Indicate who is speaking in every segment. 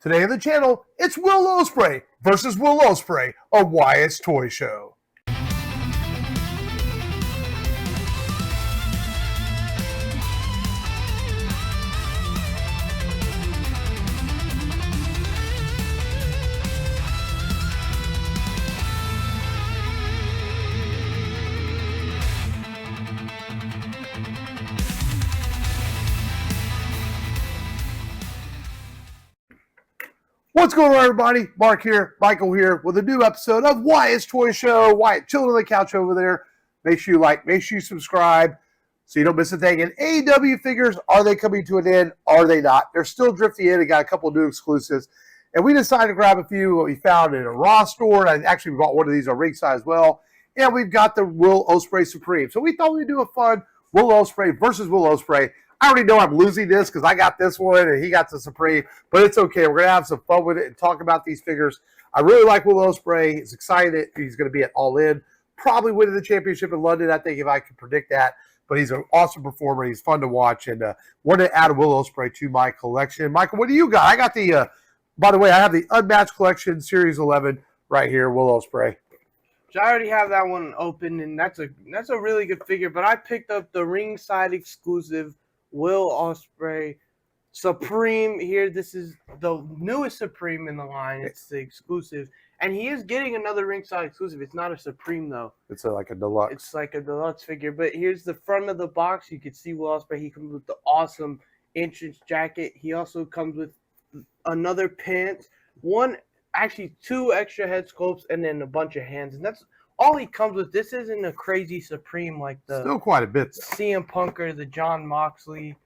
Speaker 1: Today on the channel, it's Will Ospreay versus Will Ospreay on Wyatt's Toy Show. What's going on, everybody? Mark here, Michael here, with a new episode of Wyatt's Toy Show. Wyatt chilling on the couch over there. Make sure you like, make sure you subscribe so you don't miss a thing. And AEW figures, are they coming to an end? Are they not? They're still drifting in and got a couple of new exclusives. And we decided to grab a few what we found in a Raw store. I actually bought one of these on Ringside as well. And we've got the Will Ospreay Supreme. So we thought we'd do a fun Will Ospreay versus Will Ospreay. I already know I'm losing this because I got this one and he got the Supreme, but it's okay. We're going to have some fun with it and talk about these figures. I really like Will Ospreay. He's excited. He's going to be at All In, probably winning the championship in London, I think, if I can predict that. But he's an awesome performer. He's fun to watch, and wanted to add a Will Ospreay to my collection. Michael, what do you got? I got the, by the way, I have the Unmatched Collection Series 11 right here, Will Ospreay.
Speaker 2: So I already have that one open, and that's a really good figure. But I picked up the ringside exclusive Will Ospreay Supreme here. This is the newest Supreme in the line. It's the exclusive. And he is getting another ringside exclusive. It's not a Supreme, though.
Speaker 1: It's like a deluxe.
Speaker 2: It's like a deluxe figure. But here's the front of the box. You can see Will Ospreay. He comes with the awesome entrance jacket. He also comes with another pants. Actually, 2 extra head sculpts and then a bunch of hands. And that's all he comes with. This isn't a crazy Supreme like the
Speaker 1: still quite a bit.
Speaker 2: CM Punk or the John Moxley.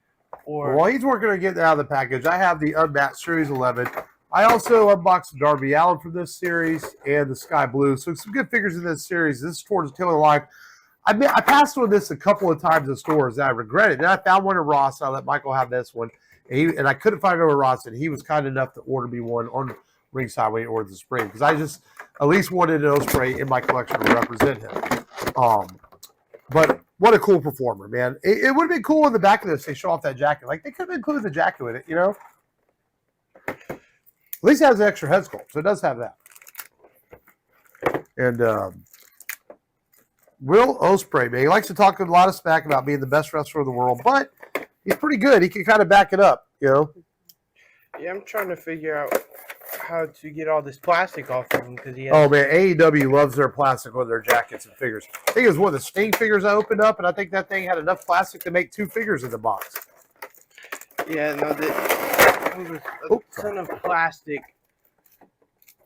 Speaker 2: Or
Speaker 1: while he's working on getting out of the package, I have the Unmatched Series 11. I also unboxed Darby Allin from this series and the Sky Blue. So some good figures in this series. This is towards the tail of the line. I passed on this a couple of times in stores, and I regret it. Then I found one at Ross. I let Michael have this one. And I couldn't find it over Ross, and he was kind enough to order me one on Ringside when he ordered the Supreme, because I just at least wanted an Ospreay in my collection to represent him. But what a cool performer, man. It would have been cool in the back of this, they show off that jacket. Like, they could have included the jacket with it, you know? At least it has an extra head sculpt, so it does have that. And Will Ospreay, man, he likes to talk a lot of smack about being the best wrestler in the world, but he's pretty good. He can kind of back it up, you know?
Speaker 2: Yeah, I'm trying to figure out how to get all this plastic off of him, because he has...
Speaker 1: Oh man, AEW loves their plastic on their jackets and figures. I think it was one of the Sting figures I opened up, and I think that thing had enough plastic to make 2 figures in the box.
Speaker 2: Yeah, no, there was a ton of plastic,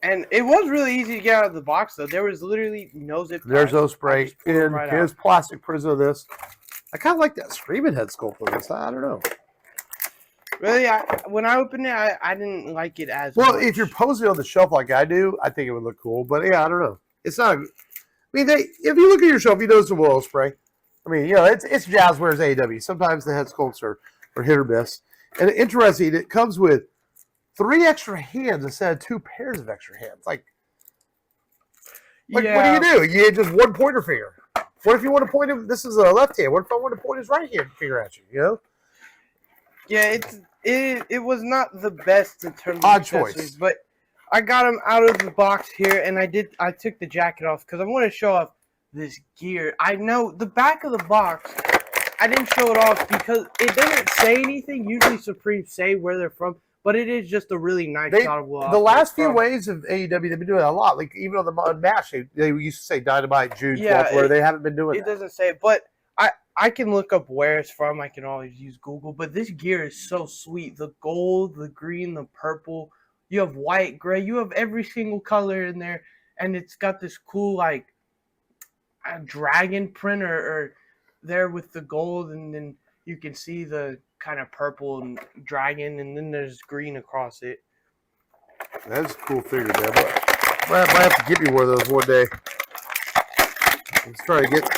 Speaker 2: and it was really easy to get out of the box. Though there was literally no zip.
Speaker 1: There's Ospreay in his plastic prison of this. I kind of like that Screaming head sculpt on this. I don't know.
Speaker 2: Really, when I opened it, I didn't like it as
Speaker 1: well.
Speaker 2: much.
Speaker 1: If you're posing on the shelf like I do, I think it would look cool. But yeah, I don't know. It's not. I mean, if you look at your shelf, you notice the Will Ospreay. I mean, you know, it's Jazzwares AEW. Sometimes the head sculpts are hit or miss. And interesting, it comes with 3 extra hands instead of 2 pairs of extra hands. Like
Speaker 2: yeah.
Speaker 1: What do? You just one pointer finger. What if you want to point him? This is a left hand. What if I want to point his right hand finger at you? You know?
Speaker 2: Yeah, it was not the best in terms of
Speaker 1: odd
Speaker 2: accessories,
Speaker 1: choice,
Speaker 2: but I got him out of the box here, and I took the jacket off because I want to show off this gear. I know the back of the box, I didn't show it off because it doesn't say anything. Usually Supreme say where they're from, but it is just a really nice shot of Will Ospreay.
Speaker 1: The last few waves of AEW, they've been doing it a lot. Like even on the Unmatched, they used to say Dynamite June 12th, where they haven't been doing it.
Speaker 2: It doesn't say it, but I can look up where it's from. I can always use Google. But this gear is so sweet. The gold, the green, the purple. You have white, gray. You have every single color in there. And it's got this cool, like, dragon print or there with the gold. And then you can see the kind of purple and dragon. And then there's green across it.
Speaker 1: That's a cool figure, man. Might have to get me one of those one day. Let's try to get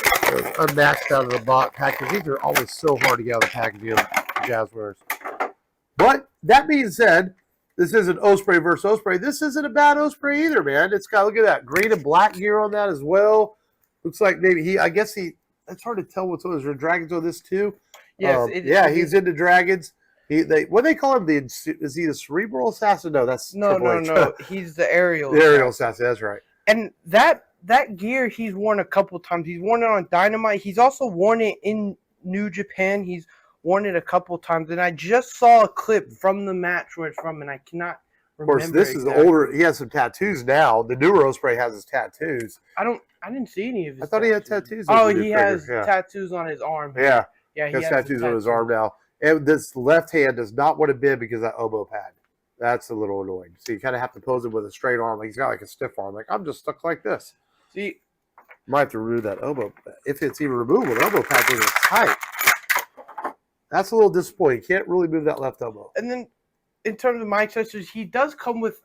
Speaker 1: Unmatched out of the box package. These are always so hard to get out of the packaging of Jazzwares. But that being said, this isn't Ospreay versus Ospreay. This isn't a bad Ospreay either, man. It's got, look at that, green and black gear on that as well. Looks like maybe it's hard to tell what's on. Is there dragons on this too?
Speaker 2: Yes.
Speaker 1: He's into dragons. What they call him? Is he the cerebral assassin? No, that's Triple H.
Speaker 2: No. He's the aerial.
Speaker 1: The aerial assassin. That's right.
Speaker 2: And that gear he's worn a couple times. He's worn it on Dynamite. He's also worn it in New Japan. He's worn it a couple times. And I just saw a clip from the match where it's from, and I cannot remember.
Speaker 1: Of course, this is older. He has some tattoos now. The newer Ospreay has his tattoos.
Speaker 2: I didn't see any of his.
Speaker 1: I thought he had tattoos.
Speaker 2: Oh, he has tattoos on his arm.
Speaker 1: Yeah.
Speaker 2: Yeah,
Speaker 1: he has tattoos on his arm now. And this left hand does not want to bend because of that elbow pad. That's a little annoying. So you kind of have to pose him with a straight arm. Like he's got like a stiff arm. Like, I'm just stuck like this.
Speaker 2: See,
Speaker 1: might have to remove that elbow. If it's even removable, the elbow pad is tight. That's a little disappointing. You can't really move that left elbow.
Speaker 2: And then in terms of my accessories, he does come with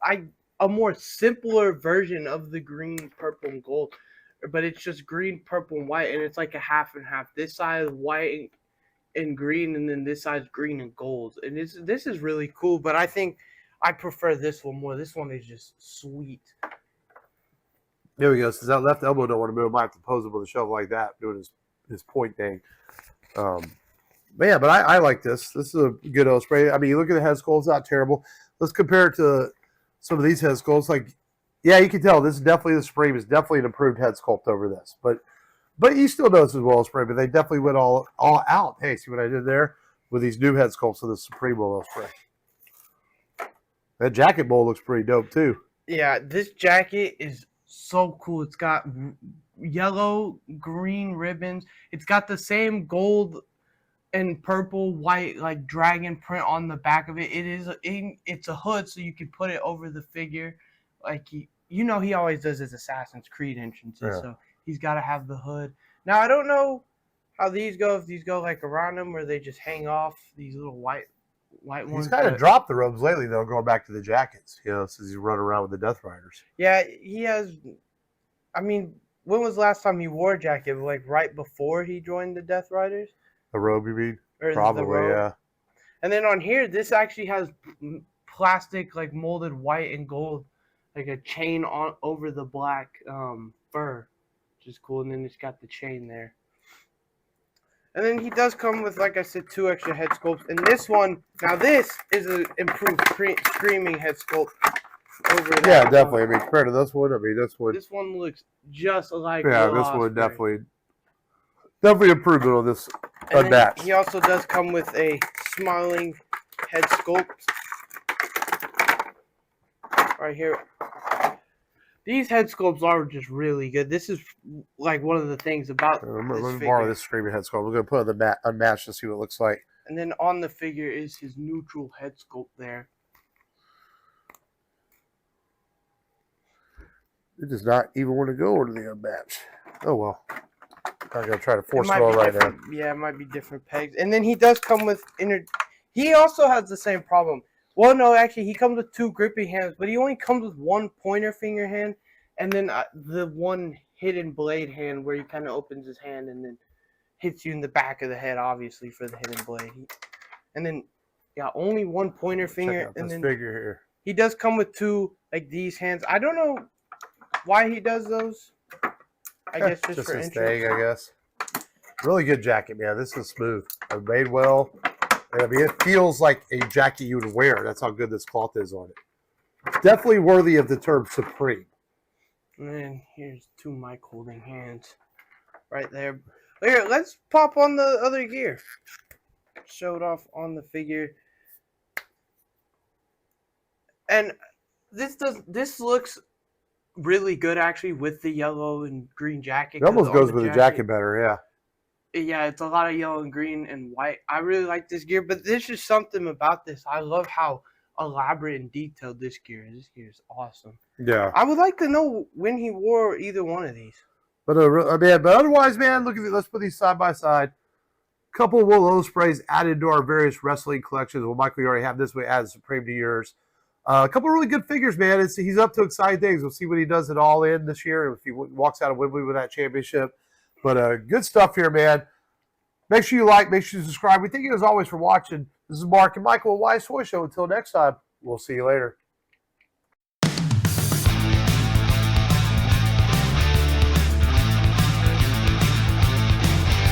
Speaker 2: a more simpler version of the green, purple, and gold. But it's just green, purple, and white. And it's like a half and half. This side is white and green, and then this side's green and gold. And this is really cool, but I think I prefer this one more. This one is just sweet.
Speaker 1: There we go. Since that left elbow don't want to move, I might have to pose him with a shove like that, doing his point thing. But yeah, but I like this. This is a good Ospreay. I mean, you look at the head sculpt, it's not terrible. Let's compare it to some of these head sculpts. Like, yeah, you can tell this is definitely the Supreme is definitely an improved head sculpt over this. But you still know this is Will Ospreay, but they definitely went all out. Hey, see what I did there with these new head sculpts of the Supreme Will Ospreay. That jacket bowl looks pretty dope too.
Speaker 2: Yeah, this jacket is so cool. It's got yellow, green ribbons. It's got the same gold and purple, white, like dragon print on the back of it. It's a hood, so you can put it over the figure. Like he always does his Assassin's Creed entrances, so he's got to have the hood. Now I don't know how these go. If these go like around them, or they just hang off these little white ones.
Speaker 1: He's kind of dropped the robes lately, though, going back to the jackets. Since he's running around with the Death Riders.
Speaker 2: Yeah, he has. I mean, when was the last time he wore a jacket? Like right before he joined the Death Riders?
Speaker 1: The robe, you mean?
Speaker 2: Or
Speaker 1: probably, yeah.
Speaker 2: And then on here, this actually has plastic, like molded white and gold, like a chain on over the black fur, which is cool. And then it's got the chain there. And then he does come with, like I said, 2 extra head sculpts. And this one, now this is an improved screaming head sculpt over that.
Speaker 1: Yeah, definitely. I mean, compared to this one,
Speaker 2: this one looks just like
Speaker 1: this one definitely improvement on this unmatched.
Speaker 2: He also does come with a smiling head sculpt right here. These head sculpts are just really good. This is like one of the things about
Speaker 1: Let me borrow this screaming head sculpt. We're going to put it on the unmatched to see what it looks like.
Speaker 2: And then on the figure is his neutral head sculpt there.
Speaker 1: It does not even want to go into the unmatched. Oh, well. I'm going to try to force it all right now.
Speaker 2: Yeah, it might be different pegs. And then he does come with He also has the same problem. Well, no, actually, he comes with 2 grippy hands, but he only comes with 1 pointer finger hand, and then the 1 hidden blade hand where he kind of opens his hand and then hits you in the back of the head, obviously, for the hidden blade. And then, yeah, only 1 pointer finger.
Speaker 1: Check out this figure here.
Speaker 2: He does come with 2, like, these hands. I don't know why he does those. I guess just for
Speaker 1: his thing, I guess. Really good jacket, man. This is smooth. Made well. I mean, it feels like a jacket you would wear. That's how good this cloth is on it. Definitely worthy of the term Supreme.
Speaker 2: And then here's 2 mic holding hands right there. Here, let's pop on the other gear. Show it off on the figure. And this looks really good actually with the yellow and green jacket.
Speaker 1: It almost goes with the jacket better, yeah.
Speaker 2: Yeah, it's a lot of yellow and green and white. I really like this gear, but there's just something about this. I love how elaborate and detailed this gear is. This gear is awesome.
Speaker 1: Yeah.
Speaker 2: I would like to know when he wore either one of these.
Speaker 1: But otherwise, man, look at it. Let's put these side by side. Couple of Will Ospreays added to our various wrestling collections. Well, Michael, you already have this. We added Supreme to yours. A couple of really good figures, man. He's up to exciting things. We'll see what he does at All In this year if he walks out of Wembley with that championship. But good stuff here, man. Make sure you like, make sure you subscribe. We thank you as always for watching. This is Mark and Michael at Wise Toy Show. Until next time, we'll see you later.